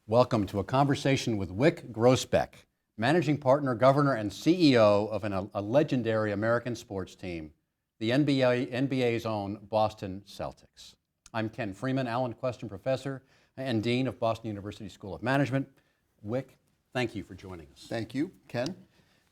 Welcome to a conversation with Wyc Grousbeck, Managing Partner, Governor, and CEO of a legendary American sports team, the NBA's own Boston Celtics. I'm Ken Freeman, Allen Question Professor and Dean of Boston University School of Management. Wyc, thank you for joining us. Thank you, Ken.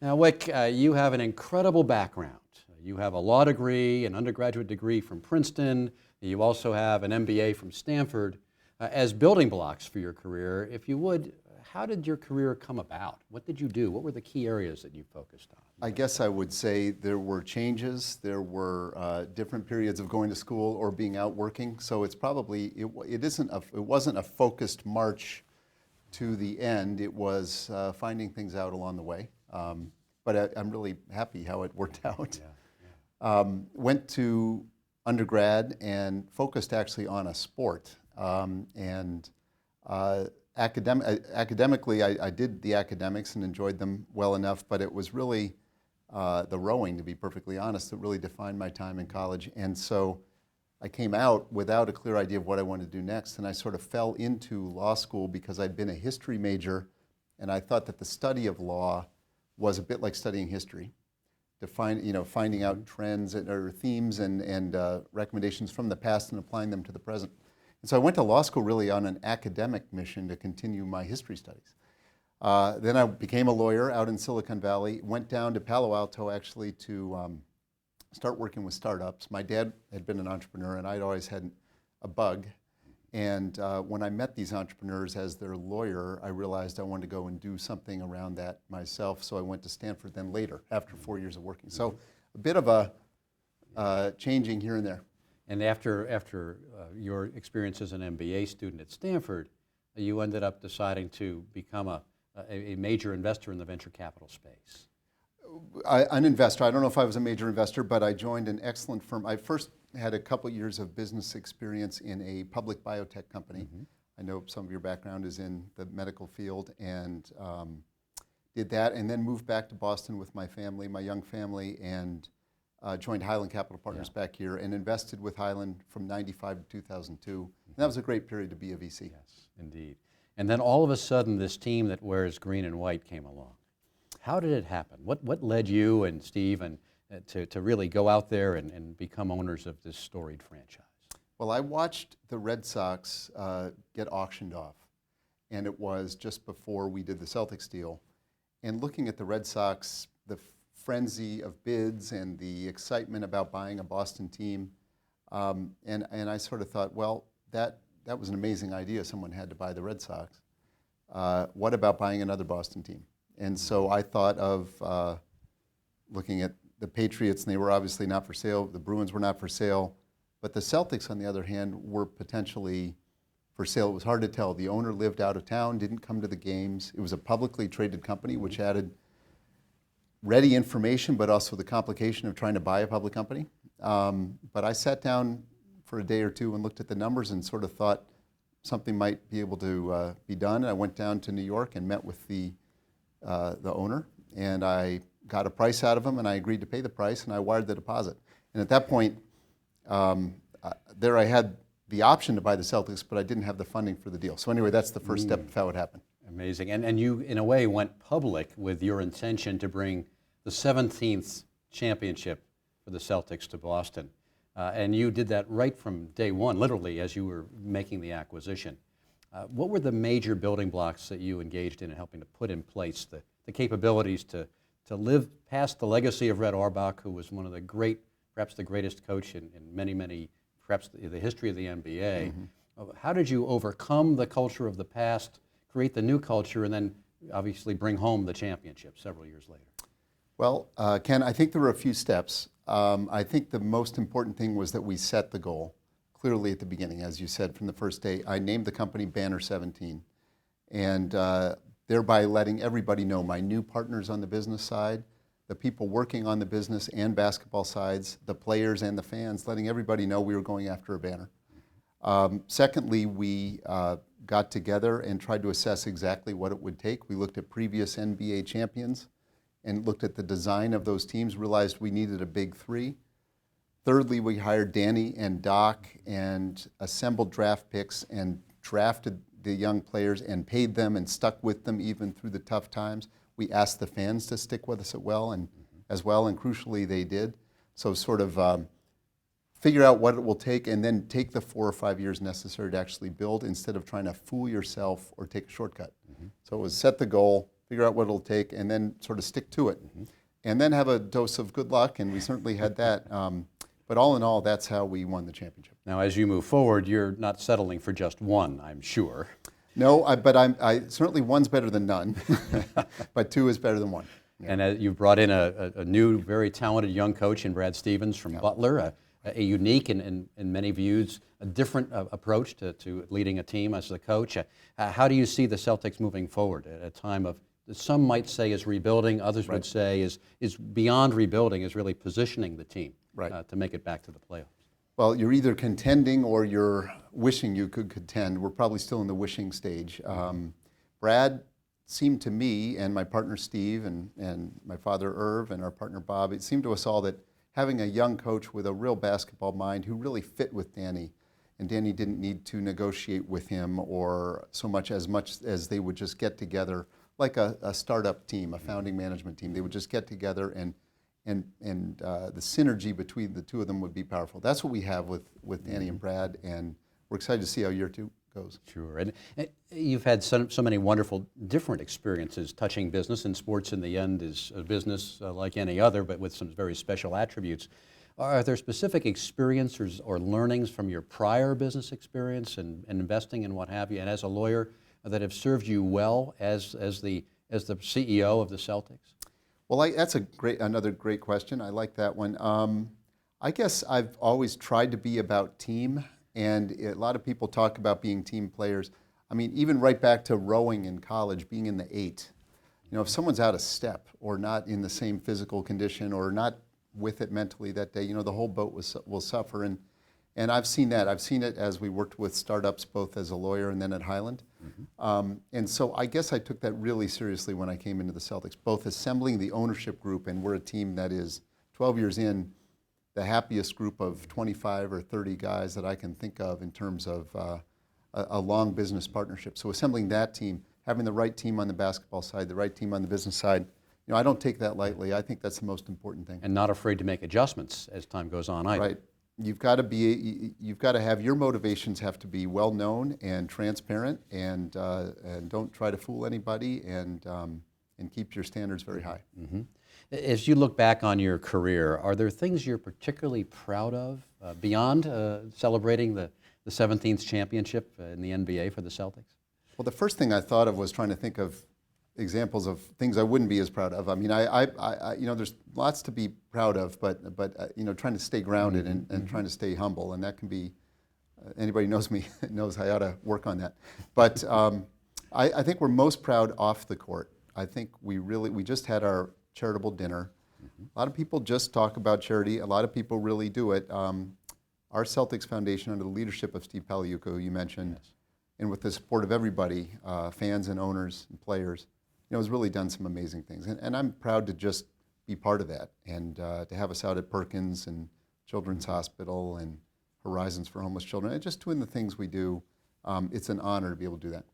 Now, Wyc, you have an incredible background. You have a law degree, an undergraduate degree from Princeton. You also have an MBA from Stanford. As building blocks for your career, if you would, how did your career come about? What did you do? What were the key areas that you focused on? I guess I would say there were changes. There were different periods of going to school or being out working. So it's probably it wasn't a focused march to the end. It was finding things out along the way. But I'm really happy how it worked out. Went to undergrad and focused actually on a sport. Academically, I did the academics and enjoyed them well enough, but it was really the rowing, to be perfectly honest, that really defined my time in college. And so I came out without a clear idea of what I wanted to do next, and I sort of fell into law school because I'd been a history major, and I thought that the study of law was a bit like studying history, to finding out trends or themes and recommendations from the past and applying them to the present. And so I went to law school really on an academic mission to continue my history studies. Then I became a lawyer out in Silicon Valley, went down to Palo Alto actually to start working with startups. My dad had been an entrepreneur and I'd always had a bug. And when I met these entrepreneurs as their lawyer, I realized I wanted to go and do something around that myself. So I went to Stanford then later, after 4 years of working. So a bit of a changing here and there. And after your experience as an MBA student at Stanford, you ended up deciding to become a major investor in the venture capital space. An investor. I don't know if I was a major investor, but I joined an excellent firm. I first had a couple years of business experience in a public biotech company. I know some of your background is in the medical field, and did that, and then moved back to Boston with my family, my young family, and joined Highland Capital Partners back here and invested with Highland from 95 to 2002. And that was a great period to be a VC. Yes, indeed. And then all of a sudden, this team that wears green and white came along. How did it happen? What led you and Steve to really go out there and become owners of this storied franchise? Well, I watched the Red Sox get auctioned off, and it was just before we did the Celtics deal. And looking at the Red Sox, the frenzy of bids and the excitement about buying a Boston team, and I sort of thought, well, that was an amazing idea. Someone had to buy the Red Sox. What about buying another Boston team? And so I thought of looking at the Patriots, and they were obviously not for sale. The Bruins were not for sale. But the Celtics, on the other hand, were potentially for sale. It was hard to tell. The owner lived out of town, didn't come to the games. It was a publicly traded company, which added ready information, but also the complication of trying to buy a public company. But I sat down for a day or two and looked at the numbers and sort of thought something might be able to be done. And I went down to New York and met with the owner, and I got a price out of him, and I agreed to pay the price, and I wired the deposit. And at that point, there I had the option to buy the Celtics, but I didn't have the funding for the deal. So anyway, that's the first step of how it happened. Amazing. And you, in a way, went public with your intention to bring the 17th championship for the Celtics to Boston. And you did that right from day one, literally, as you were making the acquisition. What were the major building blocks that you engaged in helping to put in place the capabilities to live past the legacy of Red Auerbach, who was one of the great, perhaps the greatest coach in many, perhaps the history of the NBA? How did you overcome the culture of the past, create the new culture, and then obviously bring home the championship several years later? Well, Ken, I think there were a few steps. I think the most important thing was that we set the goal clearly at the beginning. As you said, from the first day, I named the company Banner 17, and thereby letting everybody know, my new partners on the business side, the people working on the business and basketball sides, the players and the fans, letting everybody know we were going after a banner. Secondly, we got together and tried to assess exactly what it would take. We looked at previous NBA champions and looked at the design of those teams, realized we needed a big three. Thirdly, we hired Danny and Doc and assembled draft picks and drafted the young players and paid them and stuck with them even through the tough times. We asked the fans to stick with us as well, and crucially they did. So sort of figure out what it will take and then take the 4 or 5 years necessary to actually build instead of trying to fool yourself or take a shortcut. So it was set the goal, figure out what it'll take, and then sort of stick to it. And then have a dose of good luck, and we certainly had that. But all in all, that's how we won the championship. Now, as you move forward, you're not settling for just one, I'm sure. No, but I certainly one's better than none, but 2 is better than 1. Yeah. And you've brought in a new, very talented young coach in Brad Stevens from Butler, a unique and in many views, a different approach to leading a team as a coach. How do you see the Celtics moving forward at a time of, some might say is rebuilding, others would say is beyond rebuilding, is really positioning the team to make it back to the playoffs? Well, you're either contending or you're wishing you could contend. We're probably still in the wishing stage. Brad seemed to me, and my partner Steve, and my father Irv, and our partner Bob, it seemed to us all that having a young coach with a real basketball mind who really fit with Danny, and Danny didn't need to negotiate with him or so much as they would just get together like a startup team, a founding management team. They would just get together and the synergy between the two of them would be powerful. That's what we have with Danny and Brad, and we're excited to see how year 2 goes. Sure, and you've had so many wonderful different experiences touching business, and sports in the end is a business like any other, but with some very special attributes. Are there specific experiences or learnings from your prior business experience and investing and what have you, and as a lawyer, that have served you well as the CEO of the Celtics? Well, that's another great question. I like that one. I guess I've always tried to be about team, and a lot of people talk about being team players. I mean, even right back to rowing in college, being in the 8. You know, if someone's out of step or not in the same physical condition or not with it mentally that day, you know, the whole boat will suffer. And I've seen that. I've seen it as we worked with startups, both as a lawyer and then at Highland. And so I guess I took that really seriously when I came into the Celtics, both assembling the ownership group, and we're a team that is 12 years in, the happiest group of 25 or 30 guys that I can think of in terms of a long business partnership. So assembling that team, having the right team on the basketball side, the right team on the business side, you know, I don't take that lightly. I think that's the most important thing. And not afraid to make adjustments as time goes on either. Right. You've got to have your motivations have to be well known and transparent, and don't try to fool anybody, and keep your standards very high. As you look back on your career, are there things you're particularly proud of beyond celebrating the 17th championship in the NBA for the Celtics? Well, the first thing I thought of was trying to think of examples of things I wouldn't be as proud of. I mean, I you know, there's lots to be proud of, but you know, trying to stay grounded and trying to stay humble, and that can be, anybody knows me knows I ought to work on that. But I think we're most proud off the court. I think we just had our charitable dinner. A lot of people just talk about charity. A lot of people really do it. Our Celtics Foundation, under the leadership of Steve Paliuca, who you mentioned, and with the support of everybody, fans and owners and players, you know, has really done some amazing things. And I'm proud to just be part of that, and to have us out at Perkins and Children's Hospital and Horizons for Homeless Children, and just doing the things we do. It's an honor to be able to do that.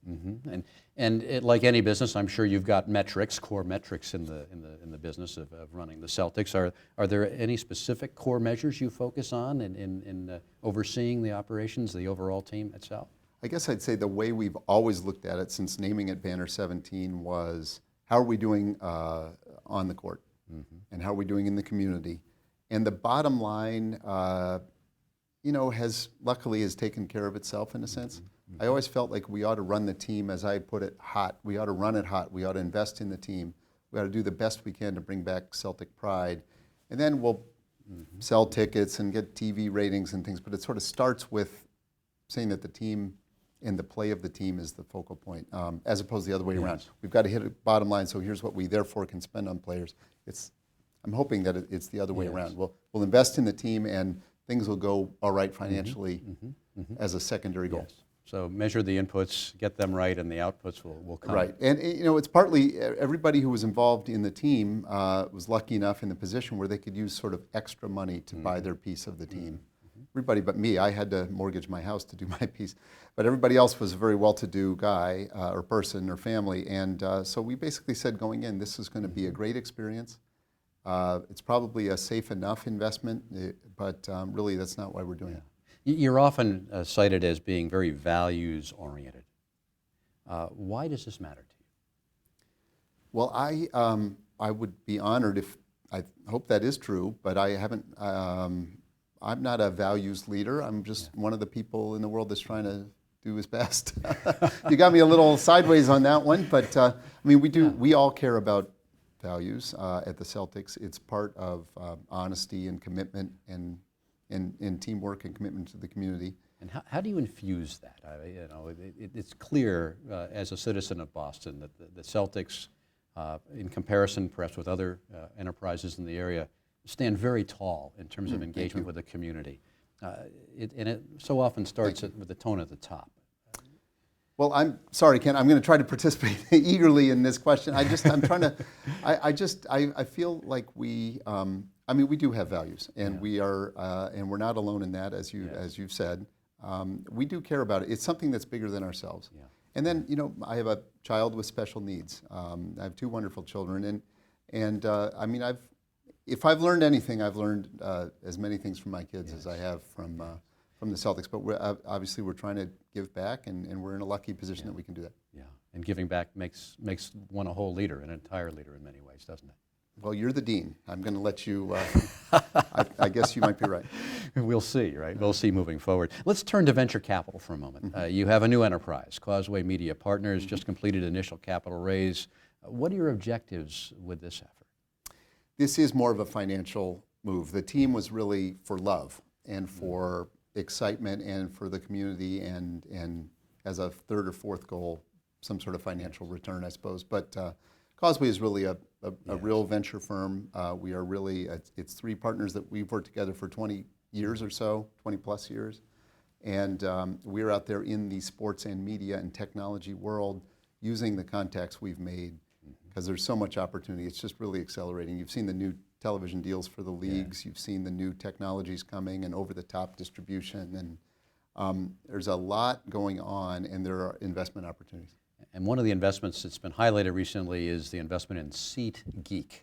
And like any business, I'm sure you've got metrics, core metrics in the business of running the Celtics. Are there any specific core measures you focus on in overseeing the operations, the overall team itself? I guess I'd say the way we've always looked at it since naming it Banner 17 was, how are we doing on the court, and how are we doing in the community? And the bottom line, you know, luckily has taken care of itself in a sense. I always felt like we ought to run the team, as I put it, hot. We ought to run it hot. We ought to invest in the team. We ought to do the best we can to bring back Celtic pride. And then we'll sell tickets and get TV ratings and things, but it sort of starts with saying that the team and the play of the team is the focal point, as opposed to the other way around. We've got to hit a bottom line, so here's what we therefore can spend on players. I'm hoping that it's the other way around. We'll invest in the team, and things will go all right financially as a secondary goal. So measure the inputs, get them right, and the outputs will come. Right, and you know, it's partly everybody who was involved in the team was lucky enough in the position where they could use sort of extra money to buy their piece of the team. everybody but me. I had to mortgage my house to do my piece. But everybody else was a very well-to-do guy or person or family. And so we basically said going in, this is going to be a great experience. It's probably a safe enough investment, but really that's not why we're doing it. You're often cited as being very values-oriented. Why does this matter to you? Well, I would be honored if, I hope that is true, but I haven't, I'm not a values leader. I'm just one of the people in the world that's trying to do his best. You got me a little sideways on that one, but I mean, we all care about values at the Celtics. It's part of honesty and commitment and teamwork and commitment to the community. And how do you infuse that? It's clear as a citizen of Boston that the Celtics, in comparison perhaps with other enterprises in the area, stand very tall in terms of engagement with the community. And it so often starts with the tone at the top. Well, I'm sorry, Ken. I'm going to try to participate eagerly in this question. I'm trying to. I feel like we. I mean, we do have values, and we are, and we're not alone in that, as you've said. We do care about it. It's something that's bigger than ourselves. Yeah. And then, I have a child with special needs. I have two wonderful children, and I mean, if I've learned anything, I've learned as many things from my kids as I have from the Celtics. But obviously we're trying to give back, and we're in a lucky position that we can do that. Yeah, and giving back makes one a whole leader, an entire leader in many ways, doesn't it? Well, you're the dean. I'm going to let you, I guess you might be right. We'll see, right? We'll see moving forward. Let's turn to venture capital for a moment. You have a new enterprise, Causeway Media Partners, just completed initial capital raise. What are your objectives with this effort? This is more of a financial move. The team was really for love and for excitement and for the community and as a third or fourth goal, some sort of financial return, I suppose. But Causeway is really a real venture firm. We are really, it's three partners that we've worked together for 20 years or so, 20 plus years. And we're out there in the sports and media and technology world using the contacts we've made because there's so much opportunity. It's just really accelerating. You've seen the new television deals for the leagues. You've seen the new technologies coming and over-the-top distribution. And there's a lot going on, and there are investment opportunities. And one of the investments that's been highlighted recently is the investment in SeatGeek.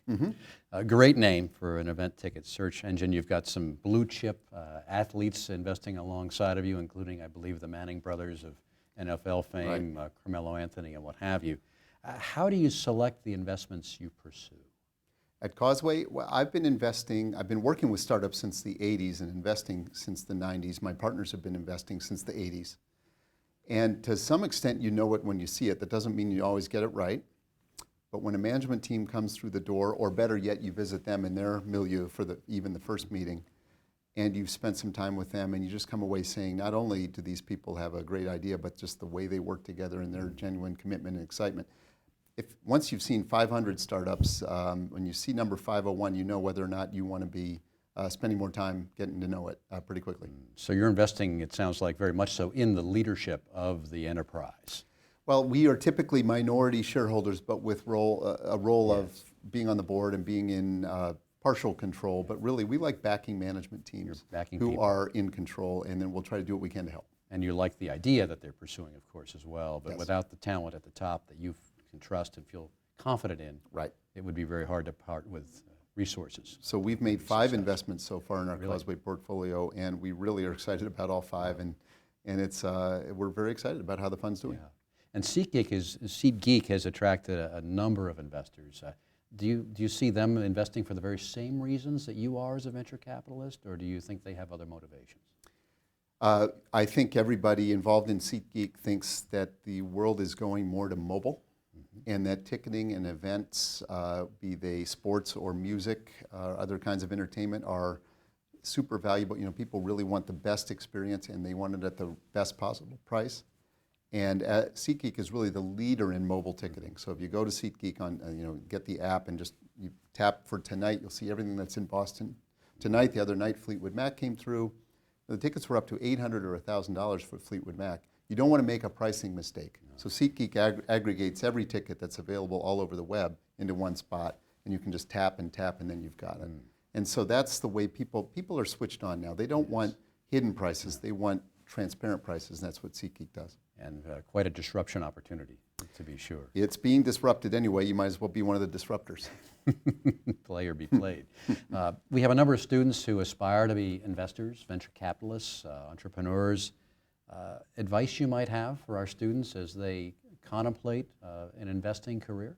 A great name for an event ticket search engine. You've got some blue chip athletes investing alongside of you, including, I believe, the Manning brothers of NFL fame, Carmelo Anthony and what have you. How do you select the investments you pursue? At Causeway, well, I've been working with startups since the 80s and investing since the 90s. My partners have been investing since the 80s. And to some extent, you know it when you see it. That doesn't mean you always get it right. But when a management team comes through the door, or better yet, you visit them in their milieu for even the first meeting, and you've spent some time with them, and you just come away saying, not only do these people have a great idea, but just the way they work together and their genuine commitment and excitement. Once you've seen 500 startups, when you see number 501, you know whether or not you want to be spending more time getting to know it pretty quickly. So you're investing, it sounds like, very much so in the leadership of the enterprise. Well, we are typically minority shareholders, but with a role of being on the board and being in partial control. But really, we like backing management teams who are in control, and then we'll try to do what we can to help. And you like the idea that they're pursuing, of course, as well. But without the talent at the top that you can trust and feel confident in, it would be very hard to part with resources. So we've made 5 investments so far in our Causeway portfolio, and we really are excited about all 5, and it's we're very excited about how the fund's doing. Yeah. And SeatGeek has attracted a number of investors. Do you see them investing for the very same reasons that you are as a venture capitalist, or do you think they have other motivations? I think everybody involved in SeatGeek thinks that the world is going more to mobile. And that ticketing and events, be they sports or music, other kinds of entertainment, are super valuable. People really want the best experience, and they want it at the best possible price. And SeatGeek is really the leader in mobile ticketing. So if you go to SeatGeek get the app and just you tap for tonight, you'll see everything that's in Boston tonight. The other night, Fleetwood Mac came through. The tickets were up to $800 or $1,000 for Fleetwood Mac. You don't want to make a pricing mistake. So SeatGeek aggregates every ticket that's available all over the web into one spot, and you can just tap, and then you've got it. And so that's the way people are switched on now. They don't want hidden prices. They want transparent prices, and that's what SeatGeek does. And quite a disruption opportunity, to be sure. It's being disrupted anyway. You might as well be one of the disruptors. Play or be played. We have a number of students who aspire to be investors, venture capitalists, entrepreneurs. Advice you might have for our students as they contemplate an investing career?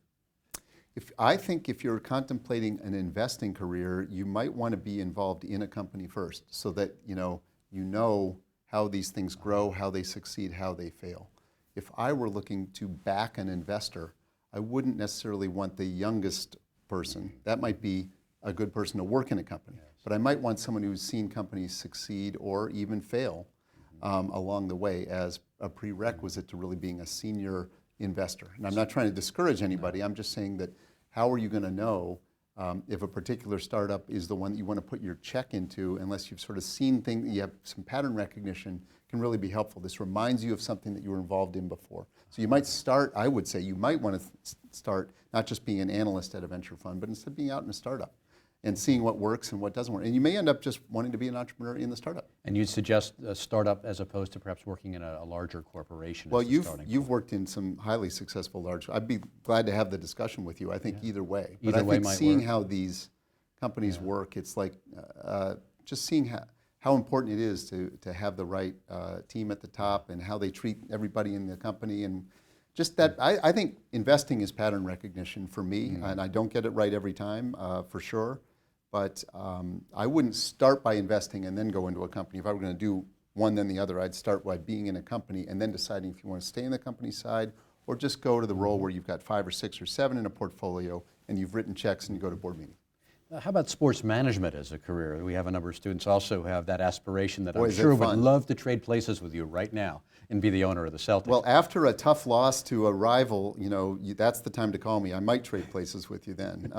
I think if you're contemplating an investing career, you might want to be involved in a company first, so that you know how these things grow, how they succeed, how they fail. If I were looking to back an investor, I wouldn't necessarily want the youngest person. That might be a good person to work in a company, but I might want someone who's seen companies succeed or even fail along the way as a prerequisite to really being a senior investor. And I'm not trying to discourage anybody. I'm just saying that how are you going to know if a particular startup is the one that you want to put your check into, unless you've sort of seen things, you have some pattern recognition, can really be helpful. This reminds you of something that you were involved in before. So you might start, I would say, you might want to start not just being an analyst at a venture fund, but instead being out in a startup and seeing what works and what doesn't work. And you may end up just wanting to be an entrepreneur in the startup. And you'd suggest a startup as opposed to perhaps working in a larger corporation? Well, you've worked in some highly successful large. I'd be glad to have the discussion with you. I think either way. But I think seeing how these companies work, it's like just seeing how important it is to have the right team at the top and how they treat everybody in the company. And just that, I think investing is pattern recognition for me, and I don't get it right every time, for sure. But I wouldn't start by investing and then go into a company. If I were going to do one then the other, I'd start by being in a company and then deciding if you want to stay in the company side or just go to the role where you've got 5 or 6 or 7 in a portfolio and you've written checks and you go to board meetings. How about sports management as a career? We have a number of students also who have that aspiration that Boy, I'm sure would love to trade places with you right now and be the owner of the Celtics. Well, after a tough loss to a rival, that's the time to call me. I might trade places with you then.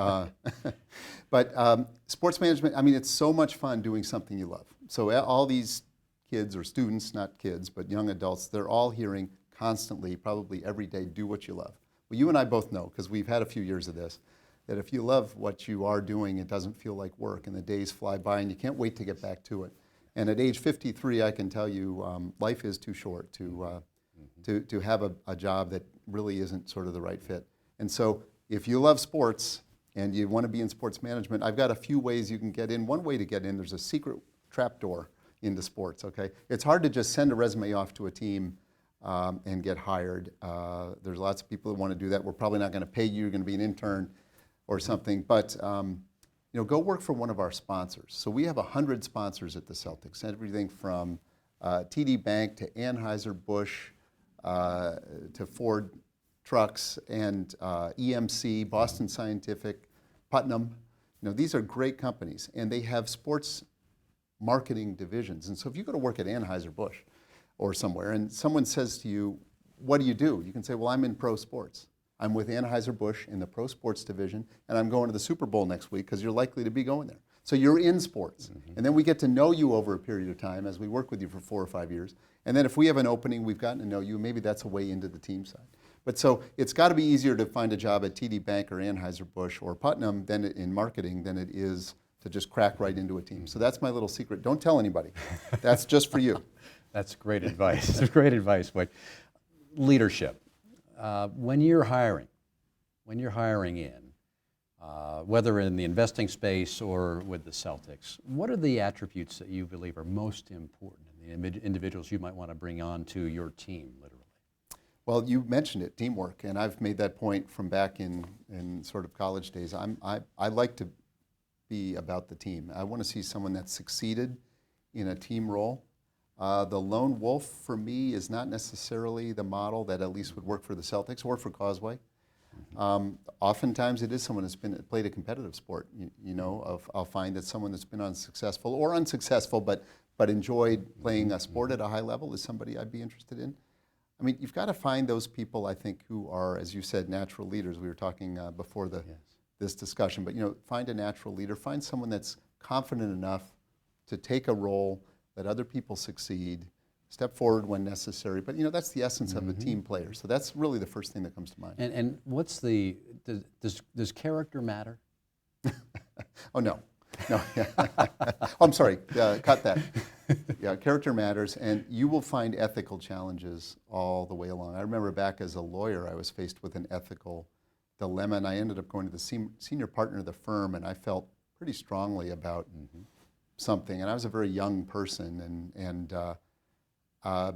But sports management, I mean, it's so much fun doing something you love. So all these kids or students, not kids, but young adults, they're all hearing constantly, probably every day, do what you love. Well, you and I both know, because we've had a few years of this, that if you love what you are doing, it doesn't feel like work, and the days fly by, and you can't wait to get back to it. And at age 53, I can tell you, life is too short to have a job that really isn't sort of the right fit. And so if you love sports and you want to be in sports management, I've got a few ways you can get in. One way to get in, there's a secret trapdoor into sports, okay? It's hard to just send a resume off to a team and get hired. There's lots of people that want to do that. We're probably not going to pay you. You're going to be an intern or something, but go work for one of our sponsors. So we have 100 sponsors at the Celtics, everything from TD Bank to Anheuser-Busch to Ford Trucks and EMC, Boston Scientific, Putnam. These are great companies, and they have sports marketing divisions. And so if you go to work at Anheuser-Busch or somewhere, and someone says to you, what do? You can say, well, I'm in pro sports. I'm with Anheuser-Busch in the pro sports division, and I'm going to the Super Bowl next week because you're likely to be going there. So you're in sports. And then we get to know you over a period of time as we work with you for 4 or 5 years. And then if we have an opening, we've gotten to know you, maybe that's a way into the team side. But so it's got to be easier to find a job at TD Bank or Anheuser-Busch or Putnam in marketing than it is to just crack right into a team. So that's my little secret. Don't tell anybody. That's just for you. That's great advice. That's great advice, Wyc. Leadership. When you're hiring in, whether in the investing space or with the Celtics, what are the attributes that you believe are most important in the individuals you might want to bring on to your team, literally? Well, you mentioned it, teamwork, and I've made that point from back in sort of college days. I like to be about the team. I want to see someone that's succeeded in a team role. The lone wolf for me is not necessarily the model that at least would work for the Celtics or for Causeway. Oftentimes it is someone that's played a competitive sport. I'll find that someone that's been unsuccessful or unsuccessful but enjoyed playing a sport at a high level is somebody I'd be interested in. I mean, you've got to find those people, I think, who are, as you said, natural leaders. We were talking before this discussion, but find a natural leader. Find someone that's confident enough to take a role, let other people succeed, step forward when necessary. But that's the essence of a team player. So that's really the first thing that comes to mind. And what's does character matter? Oh no, No, yeah. Oh, I'm sorry, cut that. Yeah, character matters, and you will find ethical challenges all the way along. I remember back as a lawyer, I was faced with an ethical dilemma, and I ended up going to the senior partner of the firm, and I felt pretty strongly about something. And I was a very young person, and I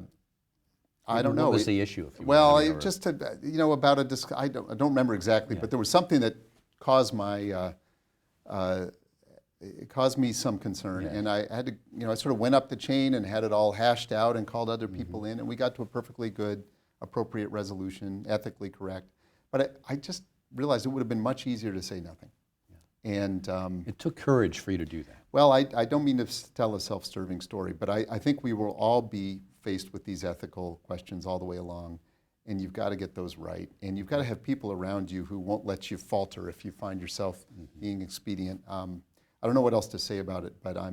don't know. What was the issue? If you Well, remember? just to, about I don't remember exactly, but there was something that caused my it caused me some concern, and I had to, I sort of went up the chain and had it all hashed out and called other people in, and we got to a perfectly good, appropriate resolution, ethically correct. But I just realized it would have been much easier to say nothing. And It took courage for you to do that. well, I don't mean to tell a self-serving story, but I think we will all be faced with these ethical questions all the way along, and you've got to get those right. And you've got to have people around you who won't let you falter if you find yourself being expedient. I don't know what else to say about it, but I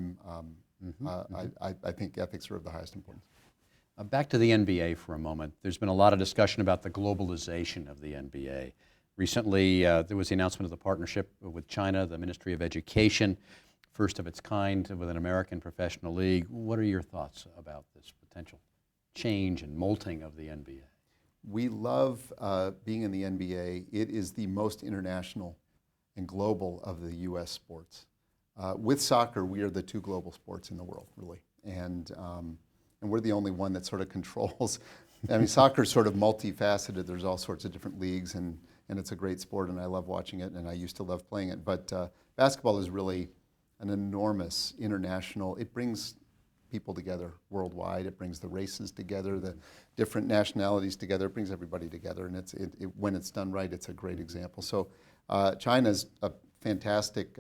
think ethics are of the highest importance. Back to the NBA for a moment. There's been a lot of discussion about the globalization of the NBA. Recently, there was the announcement of the partnership with China, the Ministry of Education, first of its kind with an American professional league. What are your thoughts about this potential change and molting of the NBA? We love being in the NBA. It is the most international and global of the U.S. sports. With soccer, we are the two global sports in the world, really. And we're the only one that sort of controls. I mean, soccer is sort of multifaceted. There's all sorts of different leagues, and it's a great sport, and I love watching it, and I used to love playing it. But basketball is really an enormous international, it brings people together worldwide. It brings the races together, the different nationalities together. It brings everybody together, and when it's done right, it's a great example. So China's a fantastic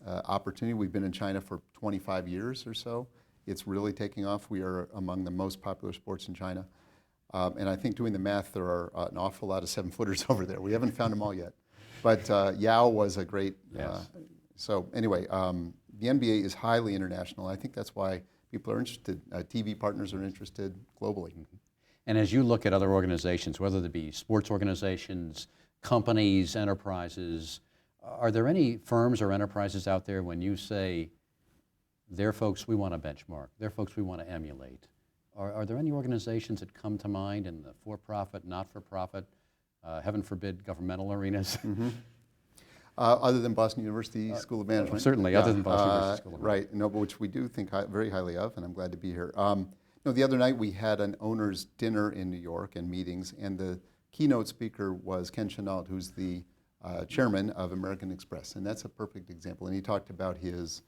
opportunity. We've been in China for 25 years or so. It's really taking off. We are among the most popular sports in China. And I think doing the math, there are an awful lot of 7-footers over there. We haven't found them all yet. But Yao was a great, so anyway, the NBA is highly international. I think that's why people are interested. TV partners are interested globally. And as you look at other organizations, whether they be sports organizations, companies, enterprises, are there any firms or enterprises out there when you say, they're folks we want to benchmark, they're folks we want to emulate? Are there any organizations that come to mind in the for-profit, not-for-profit, heaven forbid, governmental arenas? Other than Boston University School of Management. Certainly, other than Boston University School of Right, Management. no, but which we do think very highly of, and I'm glad to be here. The other night we had an owners' dinner in New York and meetings, and the keynote speaker was Ken Chenault, who's the chairman of American Express, and that's a perfect example. And he talked about his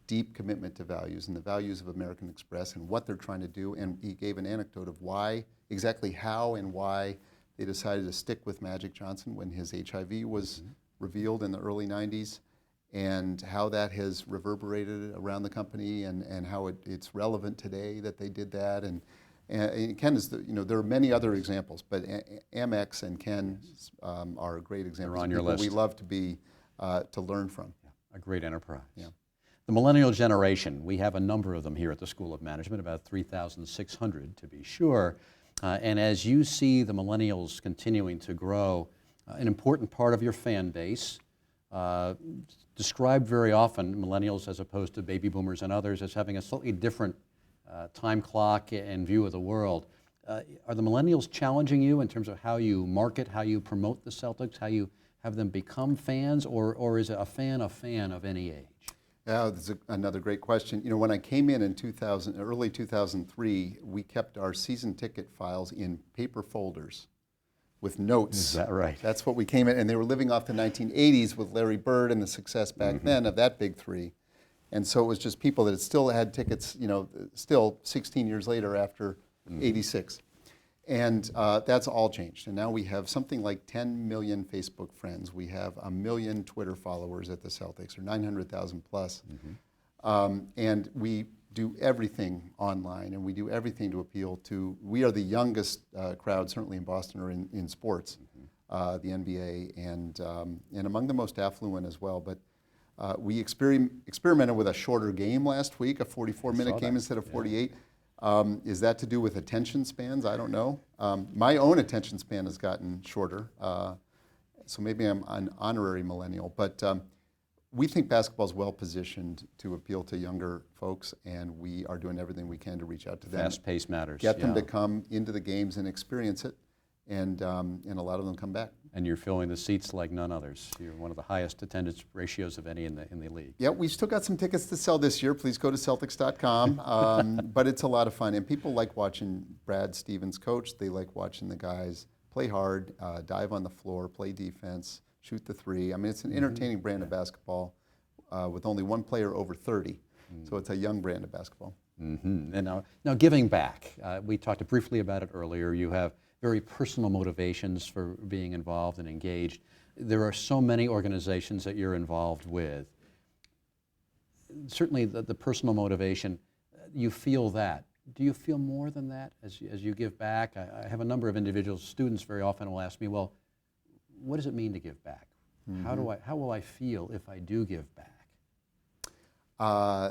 deep commitment to values and the values of American Express and what they're trying to do, and he gave an anecdote of why, exactly how and why they decided to stick with Magic Johnson when his HIV was revealed in the early 90s, and how that has reverberated around the company, and how it's relevant today that they did that. And Ken is, there are many other examples, but Amex and Ken are great examples. They're on your of people list. we love to be to learn from. A great enterprise. Yeah. The millennial generation, we have a number of them here at the School of Management, about 3,600 to be sure. And as you see the millennials continuing to grow, an important part of your fan base, described very often, millennials as opposed to baby boomers and others, as having a slightly different time clock and view of the world. Are the millennials challenging you in terms of how you market, how you promote the Celtics, how you have them become fans, or is a fan of any age? Yeah, that's another great question. When I came in early 2003, we kept our season ticket files in paper folders with notes. Is that right? That's what we came in, and they were living off the 1980s with Larry Bird and the success back then of that big three. And so it was just people that still had tickets, still 16 years later after 86. And that's all changed. And now we have something like 10 million Facebook friends. We have 1 million Twitter followers at the Celtics, or 900,000 plus. And we do everything online, and we do everything to appeal to, we are the youngest crowd, certainly in Boston or in sports, the NBA, and among the most affluent as well. But we experimented with a shorter game last week, a 44-minute game instead of 48. Is that to do with attention spans? I don't know. My own attention span has gotten shorter, so maybe I'm an honorary millennial. But we think basketball is well positioned to appeal to younger folks, and we are doing everything we can to reach out to them. Fast pace matters. Get them to come into the games and experience it, and a lot of them come back. And you're filling the seats like none others. You're one of the highest attendance ratios of any in the league. Yeah, we've still got some tickets to sell this year. Please go to Celtics.com. But it's a lot of fun, and people like watching Brad Stevens coach. They like watching the guys play hard, dive on the floor, play defense, shoot the three. I mean, it's an entertaining brand of basketball with only one player over 30. So it's a young brand of basketball. And now giving back. We talked briefly about it earlier. You have very personal motivations for being involved and engaged. There are so many organizations that you're involved with. Certainly the personal motivation, you feel that. Do you feel more than that as you give back? I have a number of individuals, students very often will ask me, well, what does it mean to give back? How will I feel if I do give back?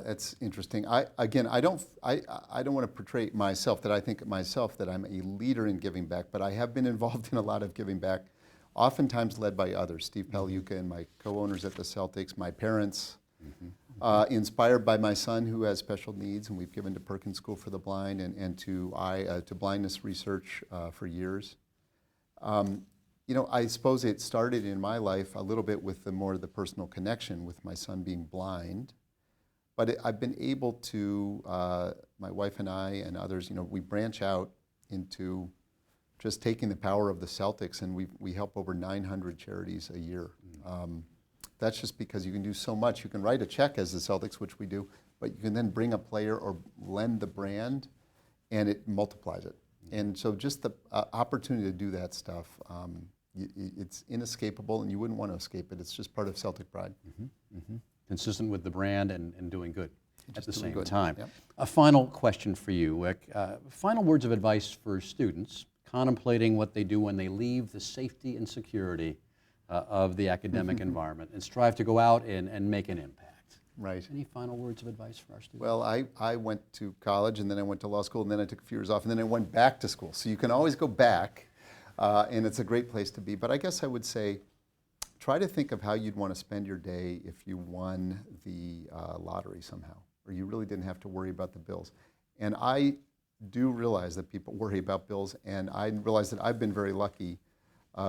That's interesting. I don't want to portray myself that I think of myself that I'm a leader in giving back, but I have been involved in a lot of giving back, oftentimes led by others. Steve Pagliuca and my co-owners at the Celtics, my parents, inspired by my son who has special needs, and we've given to Perkins School for the Blind and to blindness research for years. You know, I suppose it started in my life a little bit with the personal connection with my son being blind. But I've been able to, my wife and I and others, you know, we branch out into just taking the power of the Celtics, and we help over 900 charities a year. That's just because you can do so much. You can write a check as the Celtics, which we do, but you can then bring a player or lend the brand, and it multiplies it. And so just the opportunity to do that stuff, it's inescapable, and you wouldn't want to escape it. It's just part of Celtic pride. Consistent with the brand and doing good at the same good. time. Yep. A final question for you, Wyc. Final words of advice for students contemplating what they do when they leave the safety and security of the academic environment and strive to go out and make an impact. Right. Any final words of advice for our students? Well, I went to college, and then I went to law school, and then I took a few years off, and then I went back to school. So you can always go back, and it's a great place to be. But I guess I would say, try to think of how you'd want to spend your day if you won the lottery somehow, or you really didn't have to worry about the bills. And I do realize that people worry about bills, and I realize that I've been very lucky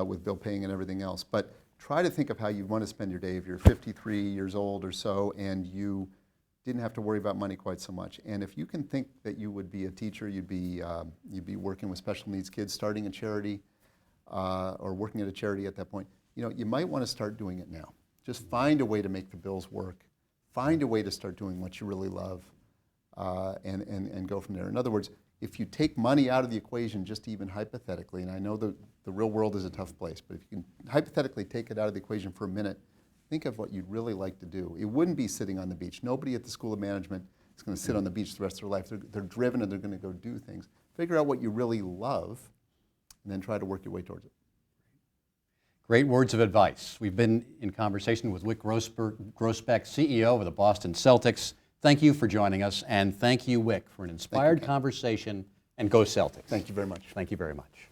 with bill paying and everything else. But try to think of how you'd want to spend your day if you're 53 years old or so, and you didn't have to worry about money quite so much. And if you can think that you would be a teacher, you'd be working with special needs kids, starting a charity, or working at a charity at that point, you know, you might want to start doing it now. Just find a way to make the bills work. Find a way to start doing what you really love, and go from there. In other words, if you take money out of the equation, just even hypothetically, and I know the real world is a tough place, but if you can hypothetically take it out of the equation for a minute, think of what you'd really like to do. It wouldn't be sitting on the beach. Nobody at the School of Management is going to sit on the beach the rest of their life. They're driven, and they're going to go do things. Figure out what you really love, and then try to work your way towards it. Great words of advice. We've been in conversation with Wyc Grousbeck, CEO of the Boston Celtics. Thank you for joining us, and thank you, Wyc, for an inspired conversation, and go Celtics. Thank you very much. Thank you very much.